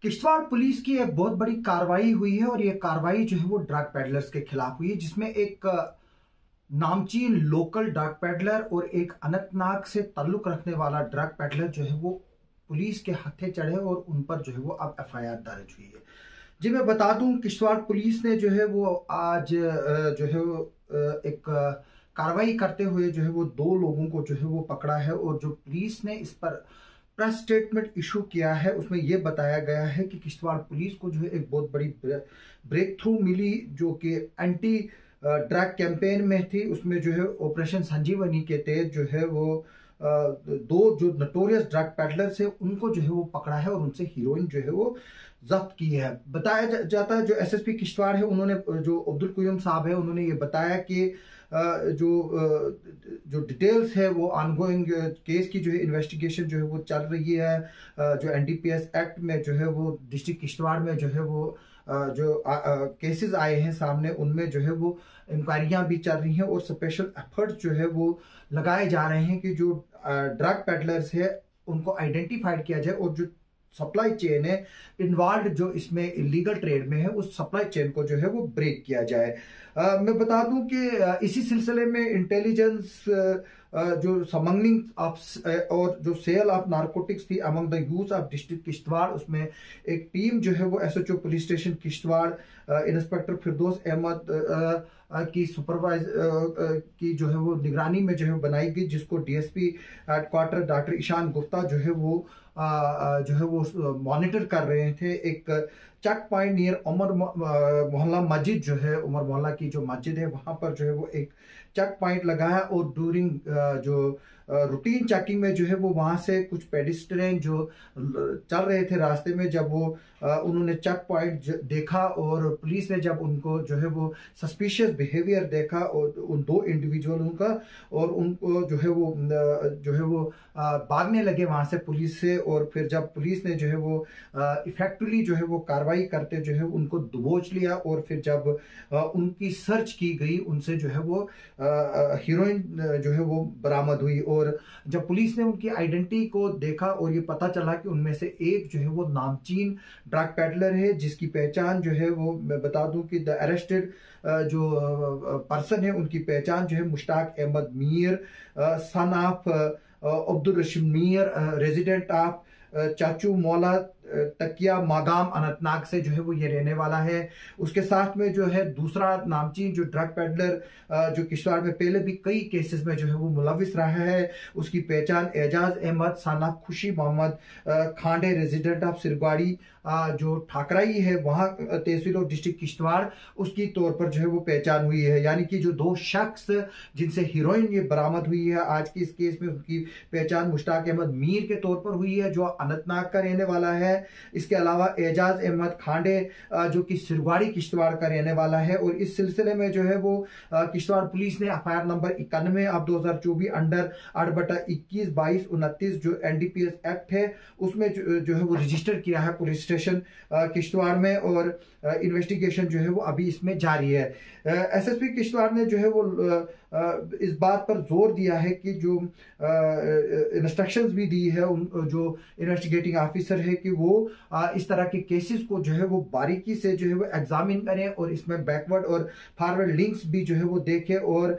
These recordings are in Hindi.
किश्तवाड़ पुलिस की एक बहुत बड़ी कार्रवाई हुई है और ये कार्रवाई जो है वो ड्रग पेडलर्स के खिलाफ हुई है, जिसमें एक नामचीन लोकल ड्रग पेडलर और एक अनंतनाग से ताल्लुक रखने वाला ड्रग पेडलर जो है वो पुलिस के हत्थे चढ़े और उन पर जो है वो अब एफआईआर दर्ज हुई है। जी मैं बता दूं, किश्तवाड़ पुलिस ने जो है वो आज जो है वो एक कार्रवाई करते हुए जो है वो 2 लोगों को जो है वो पकड़ा है और जो पुलिस ने इस पर प्रेस स्टेटमेंट इशू किया है उसमें यह बताया गया है कि किश्तवाड़ पुलिस को जो है एक बहुत बड़ी ब्रेक थ्रू मिली जो कि एंटी ड्रग कैंपेन में थी। उसमें जो है ऑपरेशन संजीवनी के तहत जो है वो 2 जो नटोरियस ड्रग पेडलर्स है उनको जो है वो पकड़ा है और उनसे हीरोइन जो है वो जब्त की है। बताया जाता है जो एसएसपी किश्तवाड़ है उन्होंने, जो अब्दुल कुय्युम साहब है, उन्होंने ये बताया कि जो डिटेल्स है वो ऑनगोइंग केस की जो है इन्वेस्टिगेशन जो है वो चल रही है। जो एनडीपीएस एक्ट में जो है वो डिस्ट्रिक्ट किश्तवाड़ में जो है वो जो केसेस आए हैं सामने उनमें जो है वो इंक्वायरियां भी चल रही हैं और स्पेशल एफर्ट्स जो है वो लगाए जा रहे हैं कि जो ड्रग पेडलर्स है उनको आइडेंटिफाइड किया जाए और जो सप्लाई चेन है इन्वॉल्व जो इसमें इलीगल ट्रेड में है उस सप्लाई चेन को जो है वो ब्रेक किया जाए। मैं बता दूं कि इसी सिलसिले में इंटेलिजेंस जो स्मगलिंग ऑफ और जो सेल ऑफ नारकोटिक्स थी among the youth of district Kishtwar, उसमें एक टीम जो है वो SHO police station Kishtwar inspector Firdous Ahmad की सुपरवाइज की जो है वो निगरानी में जो है बनाई गई, जिसको DSP headquarter doctor Ishan Gupta जो है वो मॉनिटर कर रहे थे। एक चेक पॉइंट नियर उमर मोहल्ला मस्जिद जो है, उमर मोहल्ला की जो मस्जिद है वहां पर जो है वो एक चेक पॉइंट लगा है और ड्यूरिंग जो रूटीन चेकिंग में जो है वो वहां से कुछ पेडिस्ट्रियन जो चल रहे थे रास्ते में, जब वो उन्होंने चेक पॉइंट देखा और पुलिस ने जब उनको जो है वो सस्पिशियस बिहेवियर देखा और उन 2 इंडिविजुअलों का और उनको जो है वो भागने लगे वहां से पुलिस से। और फिर जब पुलिस ने जो है वो इफेक्टिवली जो है वो कार्रवाई करते जो है उनको दबोच लिया और फिर जब उनकी सर्च की गई उनसे जो है वो हीरोइन जो है वो बरामद हुई। और जब पुलिस ने उनकी आइडेंटिटी को देखा और ये पता चला कि उनमें से एक जो है वो नामचीन ड्रग पेडलर है, जिसकी पहचान जो है वो मैं बता दूं कि द अरेस्टेड जो पर्सन है उनकी पहचान जो है Mushtaq Ahmad Mir son of Abdul Rashid Mir resident of Chachu Maula तकिया मागाम अनंतनाग से जो है वो ये रहने वाला है। उसके साथ में जो है दूसरा नामचीन जो ड्रग पेडलर जो किश्तवाड़ में पहले भी कई केसेस में जो है वो मुलविस रहा है, उसकी पहचान एजाज अहमद साना खुशी मोहम्मद खांडे रेजिडेंट ऑफ सिरगवाड़ी जो ठाकराई है वहाँ तहसील और डिस्ट्रिक्ट किश्तवाड़, उसकी तौर पर जो है वो पहचान हुई है। यानी कि जो 2 शख्स जिनसे हीरोइन ये बरामद हुई है आज की इस केस में, उनकी पहचान मुश्ताक अहमद मीर के तौर पर हुई है जो अनंतनाग का रहने वाला है। इसके अलावा एजाज अहमद खांडे जो कि सिरगवाड़ी किश्तवाड़ का रहने वाला है। और इस सिलसिले में जो है वो किश्तवाड़ पुलिस ने एफआईआर नंबर 91 ऑफ 2024 अंडर 8/21 22 29 जो एनडीपीएस एक्ट है उसमें जो है वो रजिस्टर किया है पुलिस स्टेशन किश्तवाड़ में और इन्वेस्टिगेशन जो है वो अभी इसमें जारी है। एसएसपी किश्तवाड़ ने जो है वो इस बात पर जोर दिया है कि जो इंस्ट्रक्शंस भी दी है उन जो इन्वेस्टिगेटिंग ऑफिसर है कि वो इस तरह के केसेस को जो है वो बारीकी से जो है वो एग्जामिन करें और इसमें बैकवर्ड और फॉरवर्ड लिंक्स भी जो है वो देखें और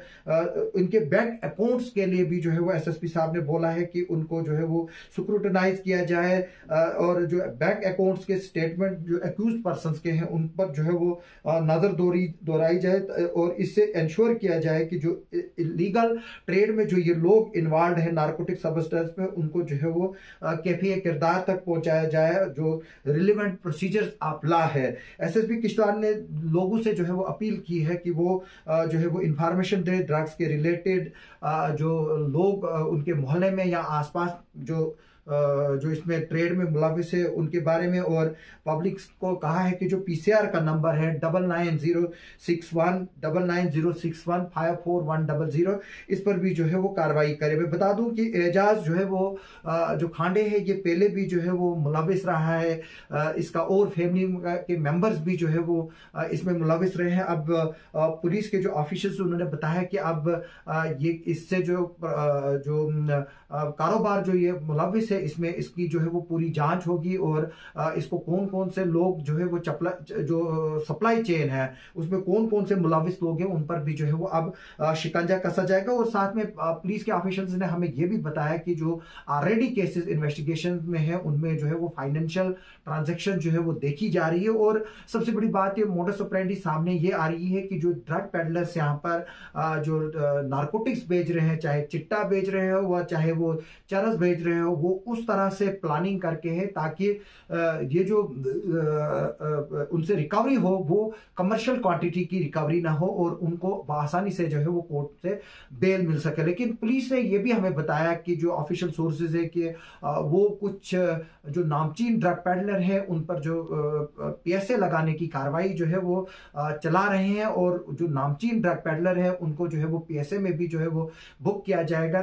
इनके बैंक अकाउंट्स के लिए भी जो है वो एसएसपी साहब ने बोला है कि उनको जो है वो स्क्रूटनाइज किया जाए और जो बैंक अकाउंट्स के स्टेटमेंट जो एक्यूज पर्सन के हैं उन पर जो है वो नजर दोहराई जाए और इससे इंश्योर किया जाए कि जो इलीगल ट्रेड में जो ये लोग इन्वॉल्व है नारकोटिक सब्सटेंस में उनको जो है वो कैफिए किरदार तक पहुंचाया जाए जो रिलेवेंट प्रोसीजर्स ऑफ लॉ है। एसएसपी किश्तवाड़ ने लोगों से जो है वो अपील की है कि वो जो है वो इंफॉर्मेशन दे ड्रग्स के रिलेटेड, जो लोग उनके मोहल्ले में या आसपास जो इसमें ट्रेड में मुलविस है उनके बारे में, और पब्लिक को कहा है कि जो पीसीआर का नंबर है 990619906154 इस पर भी जो है वो कार्रवाई करे। मैं बता दूं कि एजाज जो है वो जो खांडे है ये पहले भी जो है वो मुलविस रहा है, इसका और फैमिली के मेंबर्स भी जो है वो इसमें मुलविस रहे हैं। अब पुलिस के जो ऑफिसर्स उन्होंने बताया कि अब ये इससे जो कारोबार जो ये मुलविस है इसमें इसकी जो है वो पूरी जांच होगी और इसको कौन कौन से लोग जो है वो जो सप्लाई चेन है उसमें कौन कौन से मुलविस लोग हैं उन पर भी जो है वो अब शिकंजा कसा जाएगा। और साथ में पुलिस के ऑफिशियल्स ने हमें यह भी बताया कि जो ऑलरेडी केसेस इन्वेस्टिगेशन में है उनमें जो है वो फाइनेंशियल ट्रांजैक्शन जो है वो देखी जा रही है। और सबसे बड़ी बात ये मोडस ऑपरेंडी सामने ये आ रही है कि जो ड्रग पेडलर्स यहाँ पर जो नारकोटिक्स बेच रहे हैं, चाहे चिट्टा बेच रहे हो व चाहे वो चरस बेच रहे हो, वो उस तरह से प्लानिंग करके है ताकि ये जो उनसे रिकवरी हो वो कमर्शियल क्वांटिटी की रिकवरी ना हो और उनको आसानी से जो है वो कोर्ट से बेल मिल सके। लेकिन पुलिस ने ये भी हमें बताया कि जो ऑफिशियल सोर्सेज है कि वो कुछ जो नामचीन ड्रग पेडलर है उन पर जो पीएसए लगाने की कार्रवाई जो है वो चला रहे हैं और जो नामचीन ड्रग पेडलर है उनको जो है वो पीएसए में भी जो है वो बुक किया जाएगा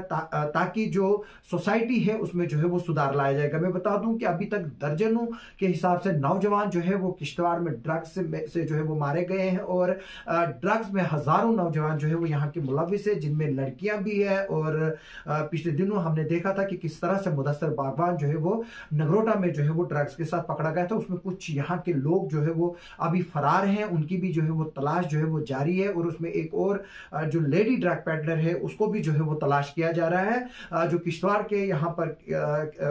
ताकि जो सोसाइटी है उसमें जो है वो सुधार लाया जाएगा। मैं बता दूं कि अभी तक दर्जनों के हिसाब से नौजवान जो है वो किश्तवाड़ में ड्रग्स से जो है वो मारे गए हैं और ड्रग्स में हजारों नौजवान जो है वो यहाँ के मुलविस है जिनमें लड़कियां भी है। और पिछले दिनों हमने देखा था कि किस तरह से मुदस्सर बागवान जो है वो नगरोटा में जो है वो ड्रग्स के साथ पकड़ा गया था। उसमें कुछ यहाँ के लोग जो है वो अभी फरार हैं, उनकी भी जो है वो तलाश जो है वो जारी है। और उसमें एक और जो लेडी ड्रग पेडलर है उसको भी जो है वो तलाश किया जा रहा है जो किश्तवाड़ के यहाँ पर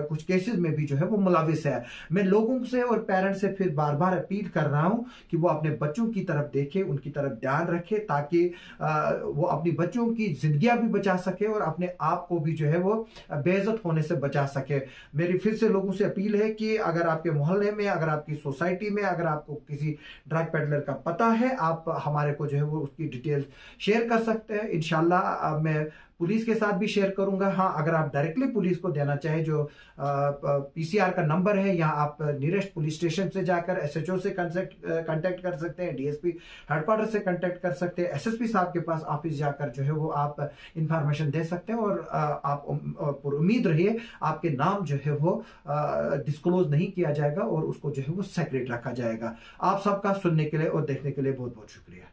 कुछ केसेस में भी जो है वो मुलविस है। मैं लोगों से और पेरेंट्स से फिर बार बार अपील कर रहा हूं कि वो अपने बच्चों की तरफ देखें, उनकी तरफ ध्यान रखें ताकि वो अपनी बच्चों की जिंदगियां भी बचा सके और अपने आप को भी जो है वो बेइज्जत होने से बचा सके। मेरी फिर से लोगों से अपील है कि अगर आपके मोहल्ले में, अगर आपकी सोसाइटी में, अगर आपको किसी ड्रग पेडलर का पता है, आप हमारे को जो है वो उसकी डिटेल शेयर कर सकते हैं। इंशाल्लाह मैं पुलिस के साथ भी शेयर करूंगा। हाँ, अगर आप डायरेक्टली पुलिस को देना चाहे जो पीसीआर का नंबर है या आप नियरेस्ट पुलिस स्टेशन से जाकर एसएचओ से कांटेक्ट कर सकते हैं, डीएसपी हेडक्वार्टर से कांटेक्ट कर सकते हैं, एसएसपी साहब के पास ऑफिस जाकर जो है वो आप इंफॉर्मेशन दे सकते हैं। और आप पर उम्मीद रहिए आपके नाम जो है वो डिस्क्लोज नहीं किया जाएगा और उसको जो है वो सेक्रेट रखा जाएगा। आप सबका सुनने के लिए और देखने के लिए बहुत बहुत शुक्रिया।